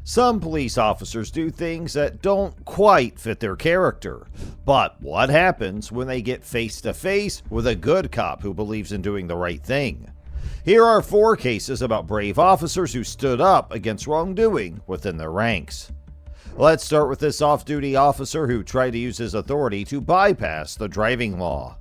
Some police officers do things that don't quite fit their character. But what happens when they get face to face with a good cop who believes in doing the right thing? Here are 4 cases about brave officers who stood up against wrongdoing within their ranks. Let's start with this off-duty officer who tried to use his authority to bypass the driving law.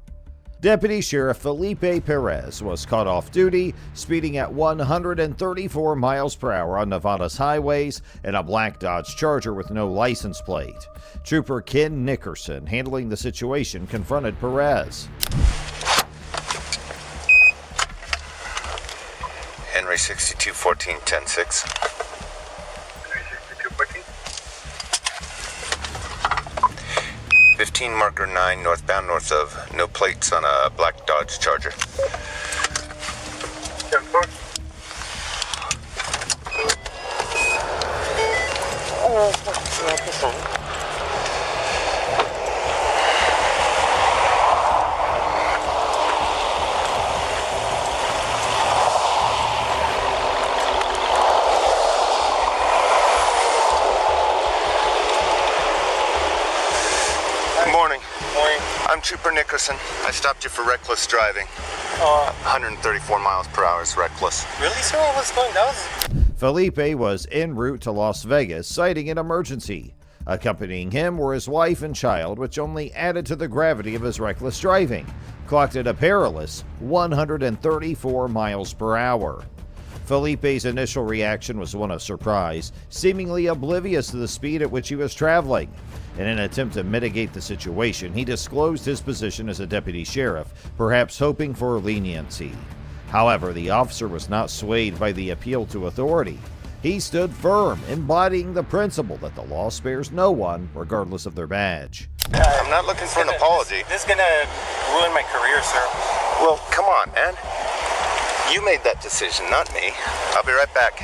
Deputy Sheriff Felipe Perez was caught off-duty, speeding at 134 miles per hour on Nevada's highways in a black Dodge Charger with no license plate. Trooper Ken Nickerson, handling the situation, confronted Perez. Henry 6214 106. Henry 6214. 15 marker 9 northbound north of. No plates on a black Dodge Charger. 10-4. Morning. Morning. I'm Trooper Nickerson. I stopped you for reckless driving. 134 miles per hour is reckless. Really, sir? What's going down? Felipe was en route to Las Vegas, citing an emergency. Accompanying him were his wife and child, which only added to the gravity of his reckless driving, clocked at a perilous 134 miles per hour. Felipe's initial reaction was one of surprise, seemingly oblivious to the speed at which he was traveling. In an attempt to mitigate the situation, he disclosed his position as a deputy sheriff, perhaps hoping for leniency. However, the officer was not swayed by the appeal to authority. He stood firm, embodying the principle that the law spares no one, regardless of their badge. I'm not looking for an apology. This is gonna ruin my career, sir. Well, come on, man. You made that decision, not me. I'll be right back.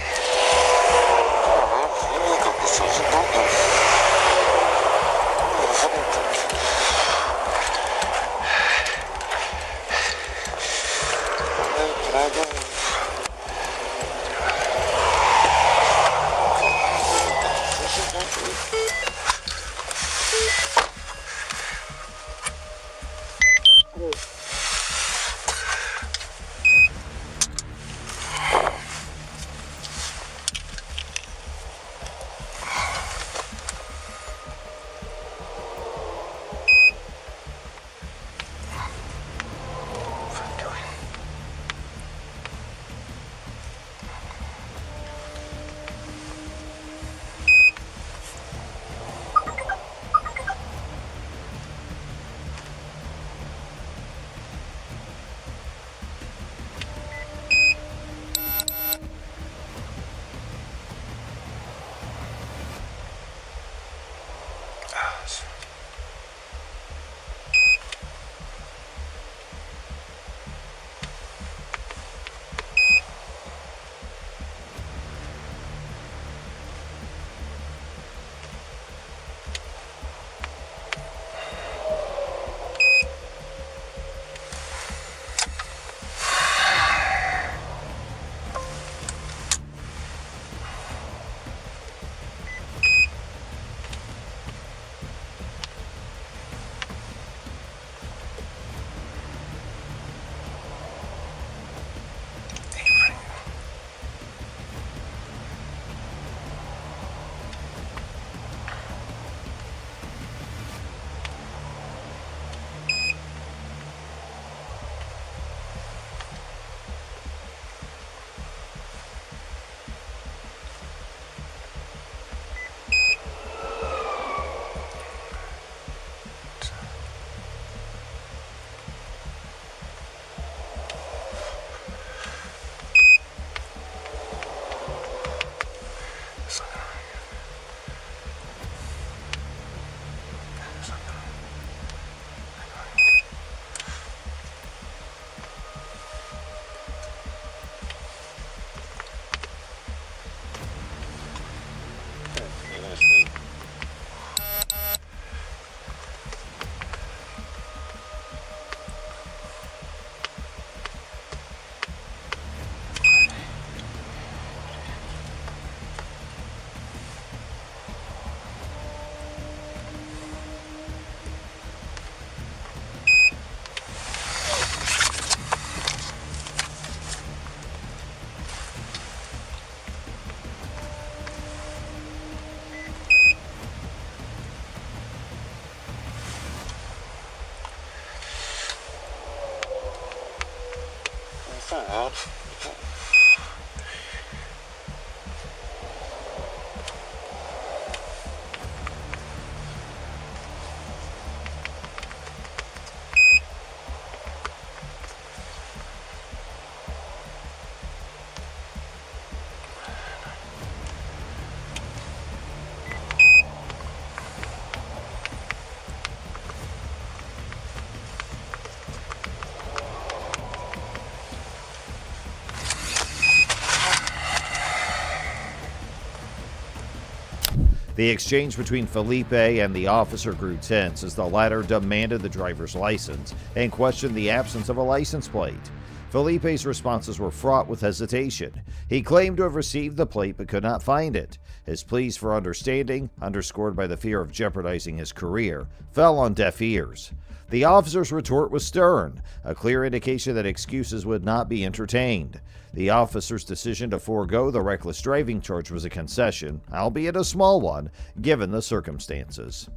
The exchange between Felipe and the officer grew tense as the latter demanded the driver's license and questioned the absence of a license plate. Felipe's responses were fraught with hesitation. He claimed to have received the plate but could not find it. His pleas for understanding, underscored by the fear of jeopardizing his career, fell on deaf ears. The officer's retort was stern, a clear indication that excuses would not be entertained. The officer's decision to forego the reckless driving charge was a concession, albeit a small one, given the circumstances.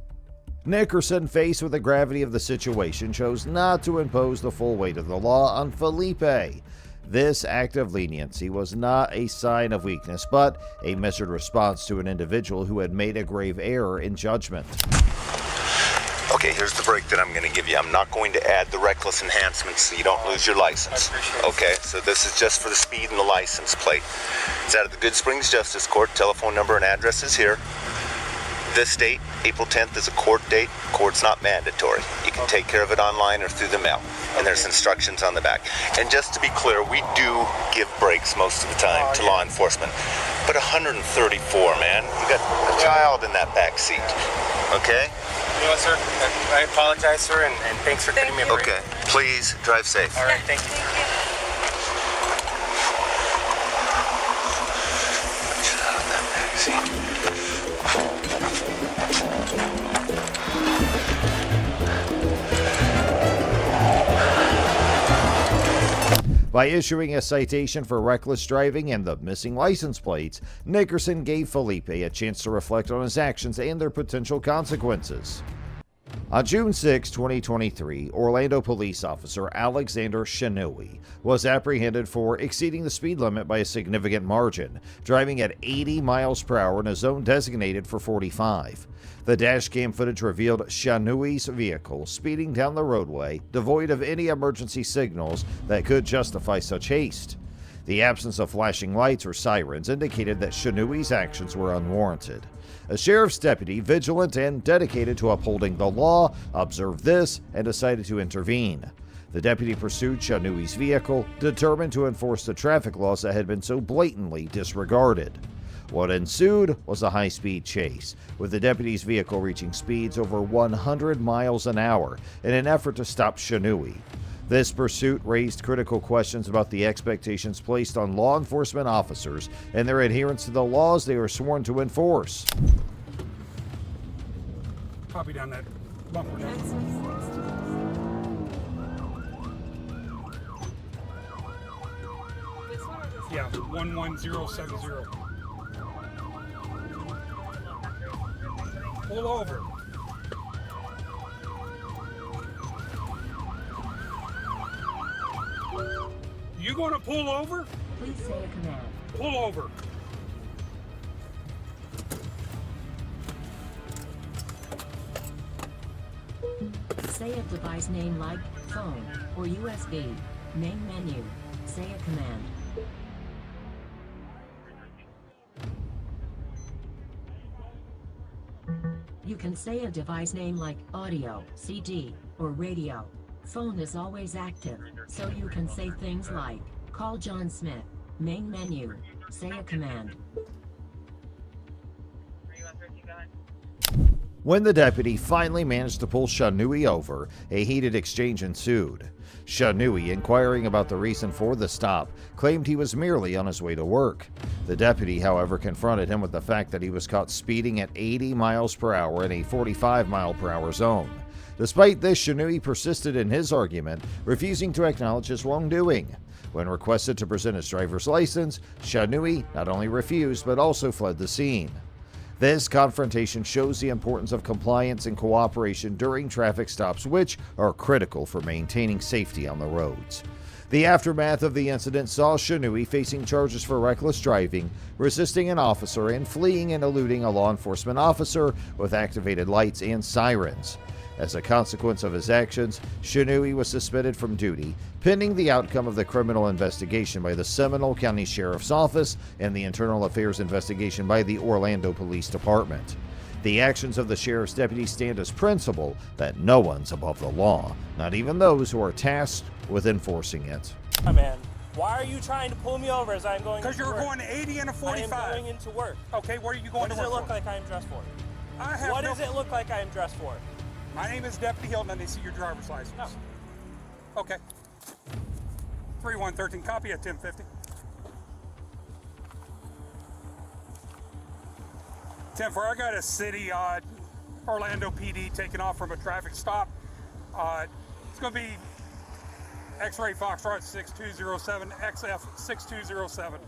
Nickerson, faced with the gravity of the situation, chose not to impose the full weight of the law on Felipe. This act of leniency was not a sign of weakness, but a measured response to an individual who had made a grave error in judgment. Okay, here's the break that I'm going to give you. I'm not going to add the reckless enhancements so you don't lose your license. Okay, so this is just for the speed and the license plate. It's out of the Good Springs Justice Court. Telephone number and address is here. This date, April 10th, is a court date. Court's not mandatory. You can take care of it online or through the mail. And there's instructions on the back. And just to be clear, we do give breaks most of the time to law enforcement. But 134, man. You got a child in that back seat. Okay? You know what, sir? I apologize, sir, and thanks for getting me a break. Okay. Please drive safe. All right, thank you. Child in that back seat. By issuing a citation for reckless driving and the missing license plates, Nickerson gave Felipe a chance to reflect on his actions and their potential consequences. On June 6, 2023, Orlando police officer Alexander Shanui was apprehended for exceeding the speed limit by a significant margin, driving at 80 miles per hour in a zone designated for 45. The dashcam footage revealed Shanui's vehicle speeding down the roadway, devoid of any emergency signals that could justify such haste. The absence of flashing lights or sirens indicated that Shanui's actions were unwarranted. A sheriff's deputy, vigilant and dedicated to upholding the law, observed this and decided to intervene. The deputy pursued Shanui's vehicle, determined to enforce the traffic laws that had been so blatantly disregarded. What ensued was a high-speed chase, with the deputy's vehicle reaching speeds over 100 miles an hour in an effort to stop Shanui. This pursuit raised critical questions about the expectations placed on law enforcement officers and their adherence to the laws they are sworn to enforce. Copy down that bumper. Yeah, 11070. Pull over. You gonna pull over? Please say a command. Pull over. Say a device name like phone or USB. Main menu. Say a command. You can say a device name like audio, CD, or radio. Phone is always active, so you can say things like, call John Smith. Main menu. Say a command. When the deputy finally managed to pull Shanui over, a heated exchange ensued. Shanui, inquiring about the reason for the stop, claimed he was merely on his way to work. The deputy, however, confronted him with the fact that he was caught speeding at 80 miles per hour in a 45 mile per hour zone. Despite this, Shanui persisted in his argument, refusing to acknowledge his wrongdoing. When requested to present his driver's license, Shanui not only refused but also fled the scene. This confrontation shows the importance of compliance and cooperation during traffic stops, which are critical for maintaining safety on the roads. The aftermath of the incident saw Shinui facing charges for reckless driving, resisting an officer, and fleeing and eluding a law enforcement officer with activated lights and sirens. As a consequence of his actions, Shinui was suspended from duty, pending the outcome of the criminal investigation by the Seminole County Sheriff's Office and the internal affairs investigation by the Orlando Police Department. The actions of the sheriff's deputies stand as principle that no one's above the law, not even those who are tasked with enforcing it. Hi, man. Why are you trying to pull me over as I'm going? Because you're work? going 80 and a 45. I am going into work. Okay, where are you going What does to it work look for? like I am dressed for? What Does it look like I am dressed for? My name is Deputy Hilton, and they see your driver's license. No. Okay. 3113, copy at 1050. 10-4, I got a city, Orlando PD taking off from a traffic stop. It's going to be X-ray Foxtrot 6207, XF 6207.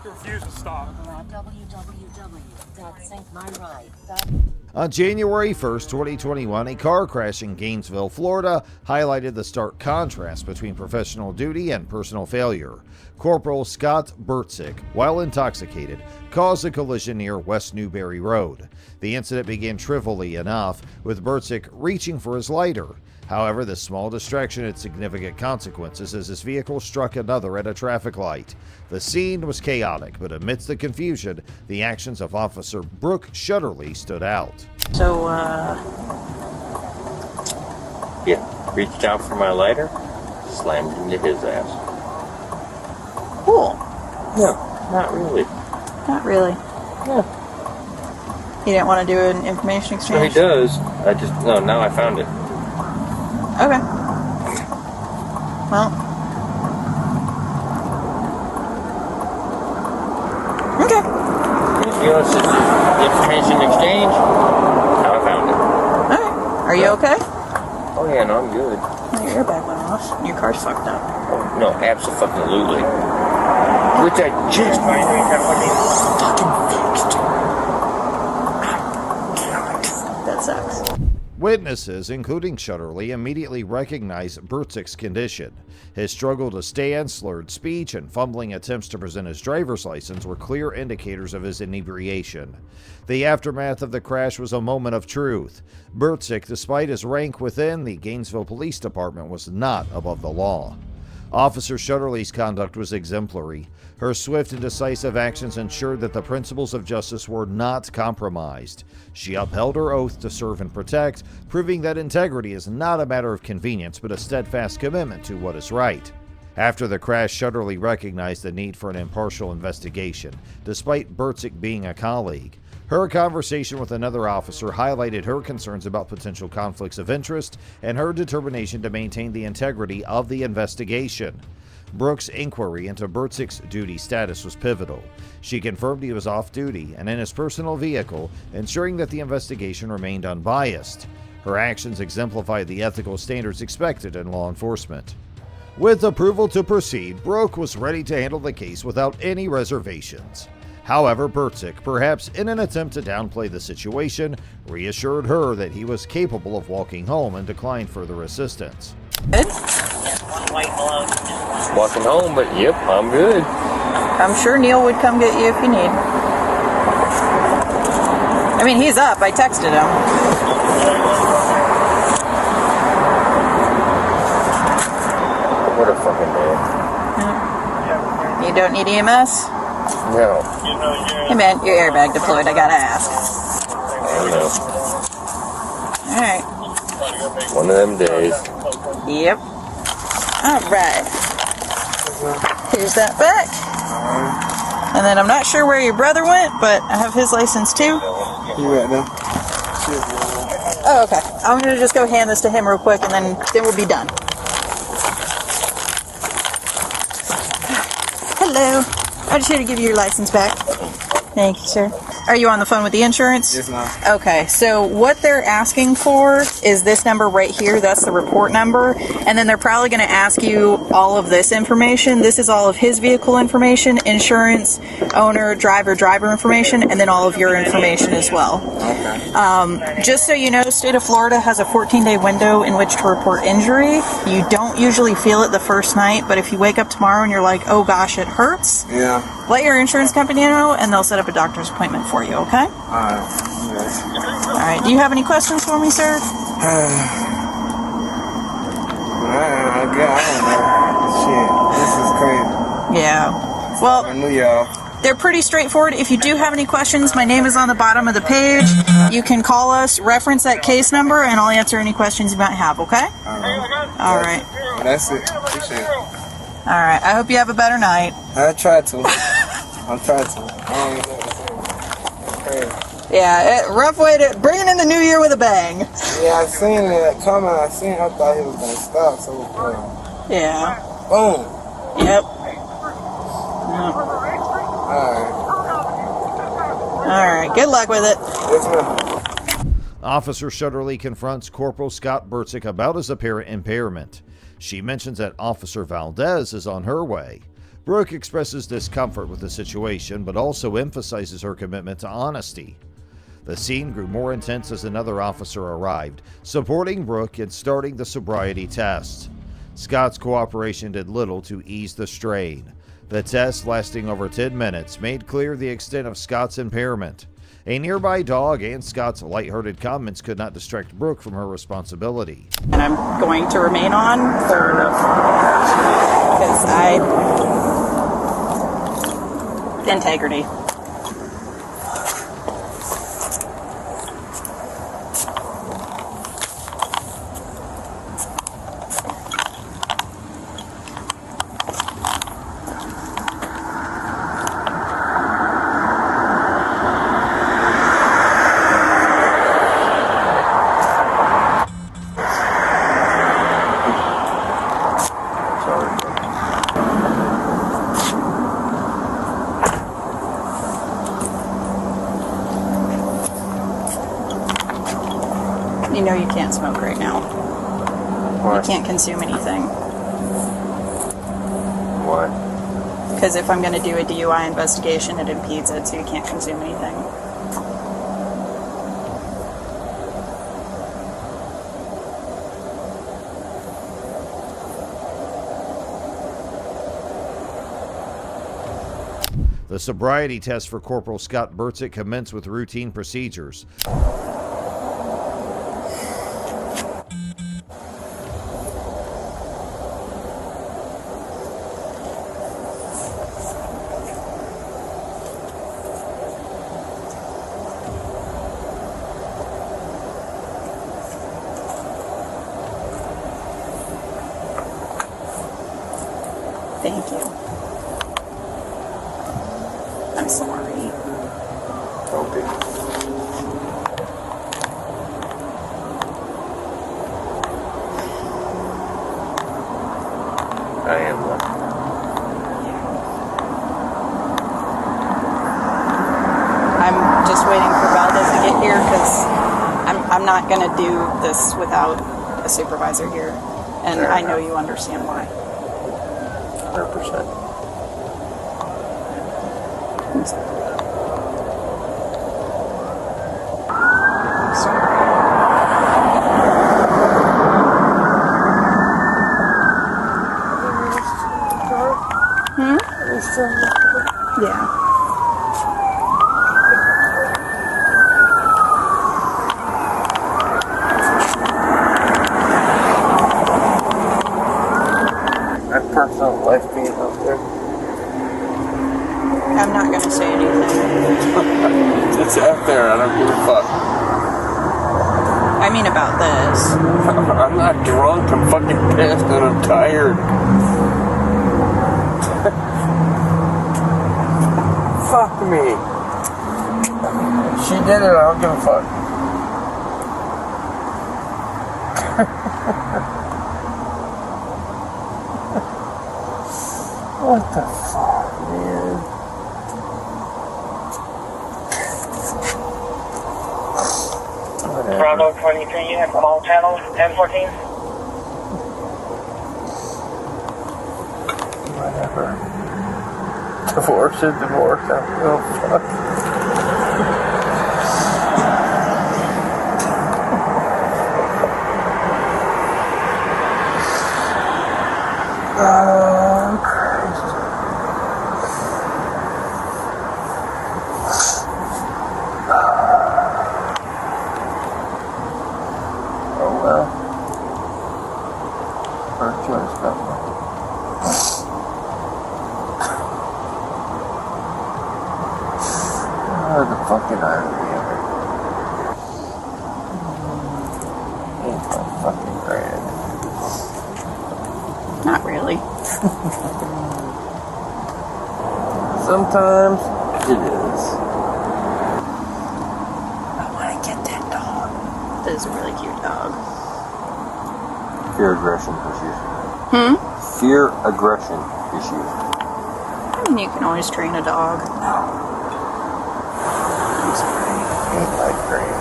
You refuse to stop. www.syncmyride.com. On January 1st, 2021, a car crash in Gainesville, Florida, highlighted the stark contrast between professional duty and personal failure. Corporal Scott Bertzik, while intoxicated, caused a collision near West Newberry Road. The incident began trivially enough, with Bertzik reaching for his lighter. However, this small distraction had significant consequences as his vehicle struck another at a traffic light. The scene was chaotic, but amidst the confusion, the actions of Officer Brooke Shutterly stood out. So, yeah, reached out for my lighter, slammed into his ass. Cool. No, not really. Not really. Yeah. You didn't want to do an information So he exchange? does. Now I found it. Okay. Well. Okay. You know, it's just information exchange. Now I found it. Alright. Are you okay? Oh yeah, no, I'm good. Your airbag went off. Your car's fucked up. Oh, no, absolutely. Which I just fucking fixed. That sucks. Witnesses, including Shutterly, immediately recognized Bertzik's condition. His struggle to stand, slurred speech, and fumbling attempts to present his driver's license were clear indicators of his inebriation. The aftermath of the crash was a moment of truth. Bertzik, despite his rank within the Gainesville Police Department, was not above the law. Officer Shutterly's conduct was exemplary. Her swift and decisive actions ensured that the principles of justice were not compromised. She upheld her oath to serve and protect, proving that integrity is not a matter of convenience but a steadfast commitment to what is right. After the crash, Shutterly recognized the need for an impartial investigation, despite Bertzik being a colleague. Her conversation with another officer highlighted her concerns about potential conflicts of interest and her determination to maintain the integrity of the investigation. Brooks' inquiry into Bertzik's duty status was pivotal. She confirmed he was off duty and in his personal vehicle, ensuring that the investigation remained unbiased. Her actions exemplified the ethical standards expected in law enforcement. With approval to proceed, Brooke was ready to handle the case without any reservations. However, Bertzik, perhaps in an attempt to downplay the situation, reassured her that he was capable of walking home and declined further assistance. Good? Walking home, but yep, I'm good. I'm sure Neil would come get you if you need. I mean, he's up. I texted him. What a fucking day. You don't need EMS? No. Hey man, your airbag deployed. I gotta ask. I know. Alright. One of them days. Yep. Alright. Here's that back. And then I'm not sure where your brother went, but I have his license too. You right now? Oh, okay. I'm gonna just go hand this to him real quick and then we'll be done. Hello. I just here to give you your license back. Thank you, sir. Are you on the phone with the insurance? Yes, ma'am. Okay, so what they're asking for is this number right here. That's the report number. And then they're probably going to ask you all of this information. This is all of his vehicle information, insurance, owner, driver information, and then all of your information as well. Okay. Just so you know, state of Florida has a 14-day window in which to report injury. You don't usually feel it the first night, but if you wake up tomorrow and you're like, oh gosh, it hurts, Yeah. let your insurance company know and they'll set up a doctor's appointment for you, okay? Alright. Yes. All right, do you have any questions for me, sir? I don't know. Shit. This is crazy. Yeah. Well, I knew y'all. they're pretty straightforward. If you do have any questions, my name is on the bottom of the page. You can call us, reference that case number, and I'll answer any questions you might have, okay? All right. That's it. Appreciate it. All right. I hope you have a better night. I tried to. I'm trying to. I don't even know what to say. Crazy. Yeah, rough way to bringing in the new year with a bang. Yeah, I seen that coming. I thought he was gonna stop. So, Yeah. boom. Yep. Alright. All right. Good luck with it. Yes, ma'am. Officer Shutterly confronts Corporal Scott Bertzik about his apparent impairment. She mentions that Officer Valdez is on her way. Brooke expresses discomfort with the situation, but also emphasizes her commitment to honesty. The scene grew more intense as another officer arrived, supporting Brooke in starting the sobriety test. Scott's cooperation did little to ease the strain. The test, lasting over 10 minutes, made clear the extent of Scott's impairment. A nearby dog and Scott's lighthearted comments could not distract Brooke from her responsibility. And I'm going to remain on because integrity. You know you can't smoke right now. Why? You can't consume anything. Why? Because if I'm going to do a DUI investigation, it impedes it, so you can't consume anything. The sobriety test for Corporal Scott Bertzik commenced with routine procedures. Thank you. I'm sorry. Don't be. I am one. I'm just waiting for Valdez to get here because I'm not going to do this without a supervisor here. And I know you understand why. 100%. Yeah. That personal life being up there. I'm not going to say anything. It's out there. I don't give a fuck. I mean about this. I'm not drunk. I'm fucking pissed and I'm tired. Fuck me. She did it. I don't give a fuck. What the fuck, man? Bravo 23 unit, call channel 1014. Whatever. Divorce is divorce. Oh, fuck. Oh, Christ. Oh, well. Her choice, government. Oh, the fucking irony of it. Ain't so fucking grand. Not really. Sometimes it is. I want to get that dog. That is a really cute dog. Fear aggression issues. Fear aggression issues. I mean, you can always train a dog. Ain't like grand.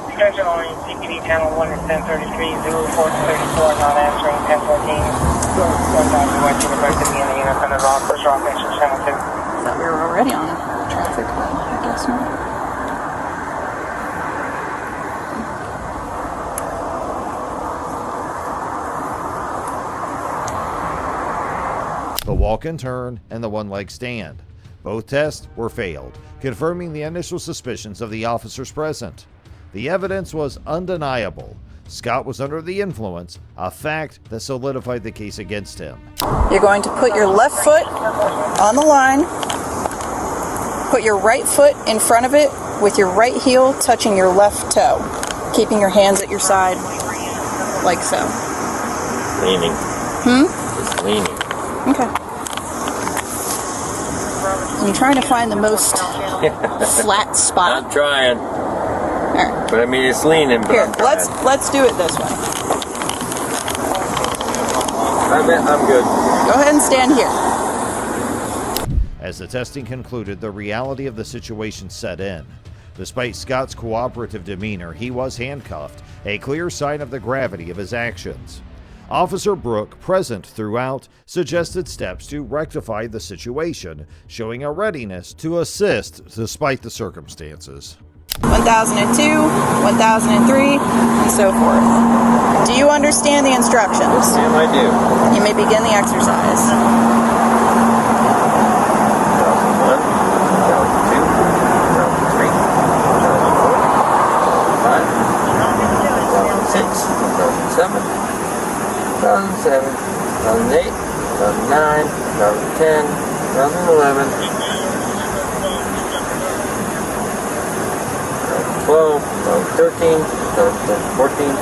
Attention on CPD channel 1 is 1033, Zulu 434, not answering 1014. 1000 West University in the unit under rock, first rock, extra channel 2. Thought we were already on traffic, but I guess not. The walk and turn, and the one-leg stand. Both tests were failed, confirming the initial suspicions of the officers present. The evidence was undeniable. Scott was under the influence, a fact that solidified the case against him. You're going to put your left foot on the line, put your right foot in front of it with your right heel touching your left toe, keeping your hands at your side, like so. Leaning. Just leaning. Okay. I'm trying to find the most flat spot. I'm trying. All right. But I mean, it's leaning. But Here, I'm trying. let's do it this way. I'm good. Go ahead and stand here. As the testing concluded, the reality of the situation set in. Despite Scott's cooperative demeanor, he was handcuffed, a clear sign of the gravity of his actions. Officer Brooke, present throughout, suggested steps to rectify the situation, showing a readiness to assist despite the circumstances. 1002, 1003, and so forth. Do you understand the instructions? Damn, I do. You may begin the exercise. 1001, 1002, 1003, 1004, 1005, 1006, 1007, 2008, 2009, 2010, 2011, 2012, 2013, 2014.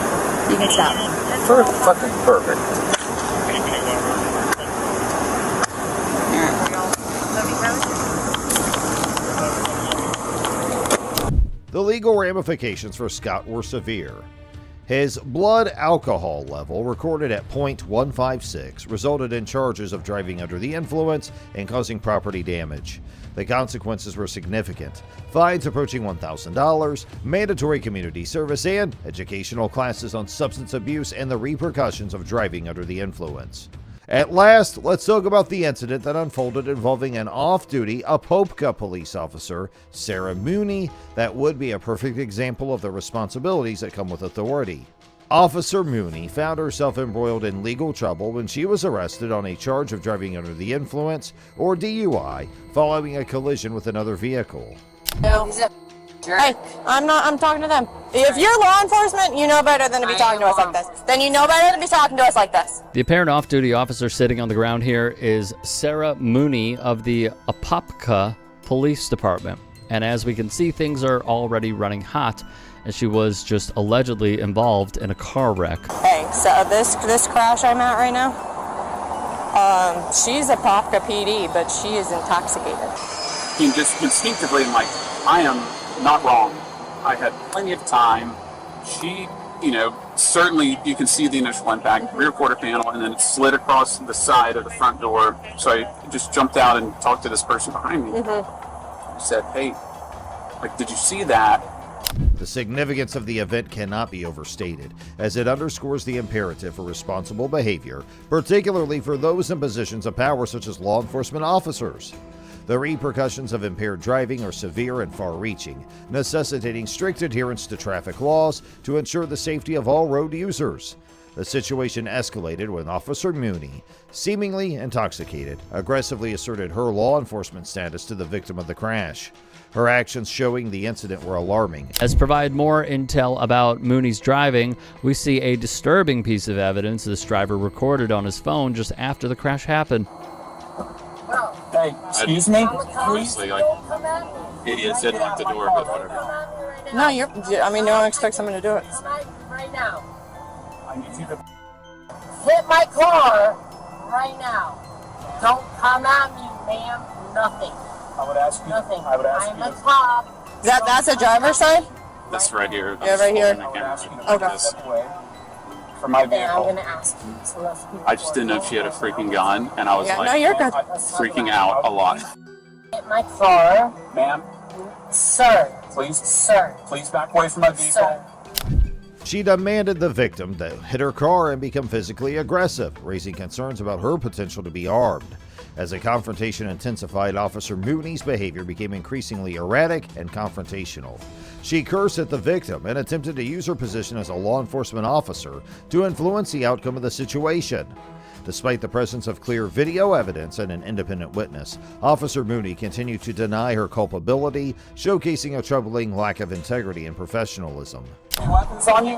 You can stop. Fucking perfect. The legal ramifications for Scott were severe. His blood alcohol level, recorded at .156, resulted in charges of driving under the influence and causing property damage. The consequences were significant: fines approaching $1,000, mandatory community service, and educational classes on substance abuse and the repercussions of driving under the influence. At last, let's talk about the incident that unfolded involving an off-duty Apopka police officer, Sarah Mooney, that would be a perfect example of the responsibilities that come with authority. Officer Mooney found herself embroiled in legal trouble when she was arrested on a charge of driving under the influence, or DUI, following a collision with another vehicle. Hey, I'm talking to them. If you're law enforcement, you know better than to be talking to us like this. Then you know better than to be talking to us like this. The apparent off-duty officer sitting on the ground here is Sarah Mooney of the Apopka Police Department. And as we can see, things are already running hot, as she was just allegedly involved in a car wreck. Hey, so this crash I'm at right now, she's a Apopka PD, but she is intoxicated. He just instinctively, I am not wrong. I had plenty of time. She, certainly you can see the initial impact, rear quarter panel, and then it slid across the side of the front door. So I just jumped out and talked to this person behind me. I said, hey, like, did you see that? The significance of the event cannot be overstated, as it underscores the imperative for responsible behavior, particularly for those in positions of power such as law enforcement officers. The repercussions of impaired driving are severe and far-reaching, necessitating strict adherence to traffic laws to ensure the safety of all road users. The situation escalated when Officer Mooney, seemingly intoxicated, aggressively asserted her law enforcement status to the victim of the crash. Her actions showing the incident were alarming. As provide more intel about Mooney's driving, we see a disturbing piece of evidence this driver recorded on his phone just after the crash happened. Hey, excuse me? Honestly, like, idiots didn't lock the door, but whatever. No, no one expects someone to do it. Right now. I need you to... Hit my car right now. Don't come at me, ma'am. Nothing. I would ask you. Nothing. I would ask I'm you. a cop. That's a driver's side? This right here. Yeah, right here. Okay. For my And I'm vehicle. gonna ask you. So let's be I just didn't know if she had a freaking gun, and I was Yeah, like, no, you're good. freaking out a lot. hit my car. Ma'am, Sir. please, Sir. please back away from my vehicle. Sir. She demanded the victim to hit her car and become physically aggressive, raising concerns about her potential to be armed. As the confrontation intensified, Officer Mooney's behavior became increasingly erratic and confrontational. She cursed at the victim and attempted to use her position as a law enforcement officer to influence the outcome of the situation. Despite the presence of clear video evidence and an independent witness, Officer Mooney continued to deny her culpability, showcasing a troubling lack of integrity and professionalism. Weapons on you?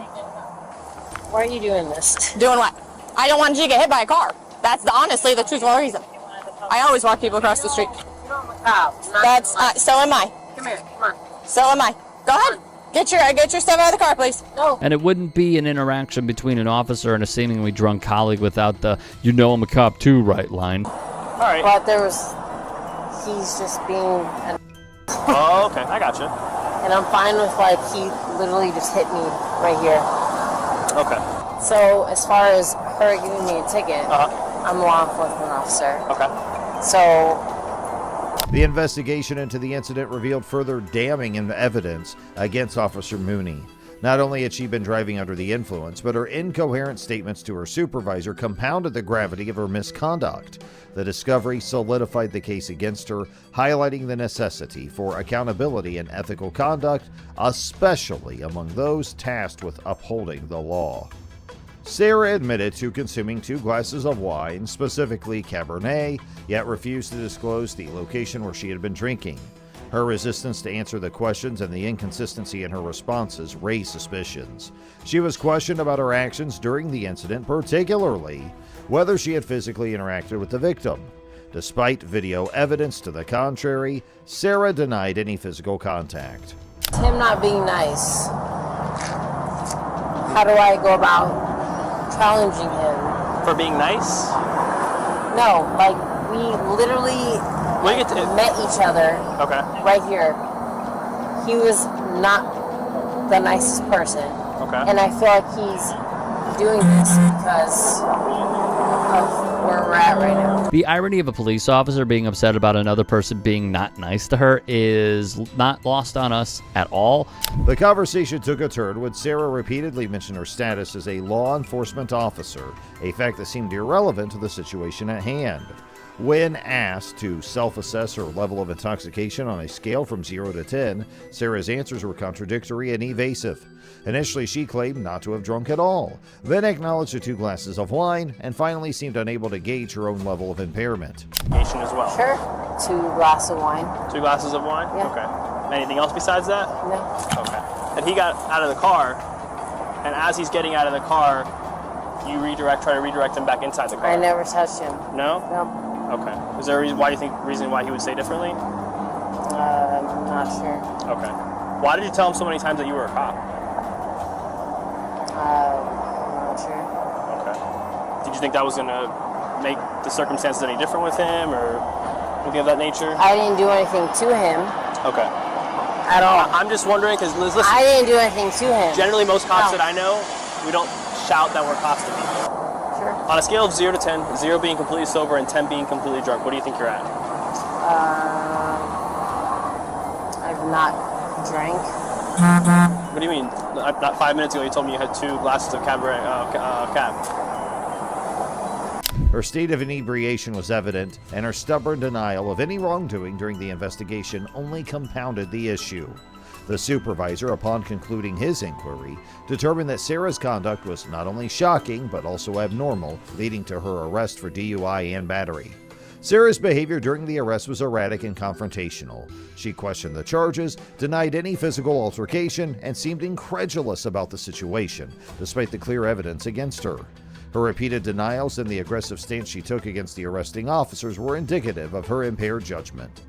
Why are you doing this? Doing what? I don't want you to get hit by a car. That's honestly the truthful reason. I always walk people across the street. That's so am I. Come here, come on. So am I. Go ahead. Get your stuff out of the car, please. No. And it wouldn't be an interaction between an officer and a seemingly drunk colleague without the "you know I'm a cop too" right line. All right. But he's just being an Oh, okay. I got you. and I'm fine with like he literally just hit me right here. Okay. So as far as her giving me a ticket, Uh-huh. I'm a law enforcement officer. Okay. So The investigation into the incident revealed further damning evidence against Officer Mooney. Not only had she been driving under the influence, but her incoherent statements to her supervisor compounded the gravity of her misconduct. The discovery solidified the case against her, highlighting the necessity for accountability and ethical conduct, especially among those tasked with upholding the law. Sarah admitted to consuming 2 glasses of wine, specifically Cabernet, yet refused to disclose the location where she had been drinking. Her resistance to answer the questions and the inconsistency in her responses raised suspicions. She was questioned about her actions during the incident, particularly whether she had physically interacted with the victim. Despite video evidence to the contrary, Sarah denied any physical contact. him not being nice. How do I go about challenging him? For being nice? No, like we literally We'll get to met each other Okay. right here. He was not the nicest person. Okay. And I feel like he's doing this because of where we're at right now. The irony of a police officer being upset about another person being not nice to her is not lost on us at all. The conversation took a turn when Sarah repeatedly mentioned her status as a law enforcement officer, a fact that seemed irrelevant to the situation at hand. When asked to self-assess her level of intoxication on a scale from 0 to 10, Sarah's answers were contradictory and evasive. Initially, she claimed not to have drunk at all, then acknowledged the 2 glasses of wine, and finally seemed unable to gauge her own level of impairment. As well. Sure. 2 glasses of wine. 2 glasses of wine? Yeah. Okay. Anything else besides that? No. Okay. And he got out of the car, and as he's getting out of the car, you try to redirect him back inside the car. I never touched him. No? No. Okay. Is there a reason why he would say differently? I'm not sure. Okay. Why did you tell him so many times that you were a cop? I'm not sure. Okay. Did you think that was going to make the circumstances any different with him or anything of that nature? I didn't do anything to him. Okay. At all. I'm just wondering because listen. I didn't do anything to him. Generally, most cops that I know shout that we're cops to people. Sure. On a scale of 0 to 10, 0 being completely sober and 10 being completely drunk, what do you think you're at? I've not drank. What do you mean? Not 5 minutes ago, you told me you had 2 glasses of cab. Her state of inebriation was evident, and her stubborn denial of any wrongdoing during the investigation only compounded the issue. The supervisor, upon concluding his inquiry, determined that Sarah's conduct was not only shocking but also abnormal, leading to her arrest for DUI and battery. Sarah's behavior during the arrest was erratic and confrontational. She questioned the charges, denied any physical altercation, and seemed incredulous about the situation, despite the clear evidence against her. Her repeated denials and the aggressive stance she took against the arresting officers were indicative of her impaired judgment.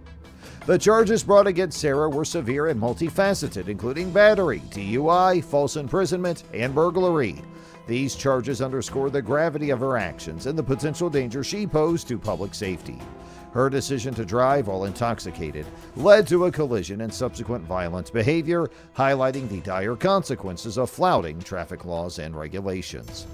The charges brought against Sarah were severe and multifaceted, including battery, DUI, false imprisonment, and burglary. These charges underscore the gravity of her actions and the potential danger she posed to public safety. Her decision to drive while intoxicated led to a collision and subsequent violent behavior, highlighting the dire consequences of flouting traffic laws and regulations.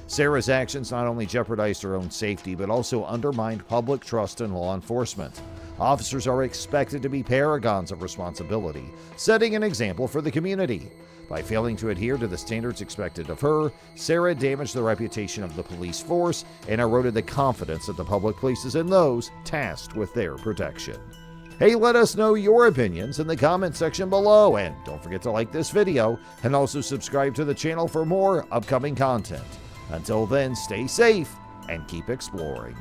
Sarah's actions not only jeopardized her own safety, but also undermined public trust in law enforcement. Officers are expected to be paragons of responsibility, setting an example for the community. By failing to adhere to the standards expected of her, Sarah damaged the reputation of the police force and eroded the confidence that the public places in those tasked with their protection. Hey, let us know your opinions in the comment section below, and don't forget to like this video and also subscribe to the channel for more upcoming content. Until then, stay safe and keep exploring.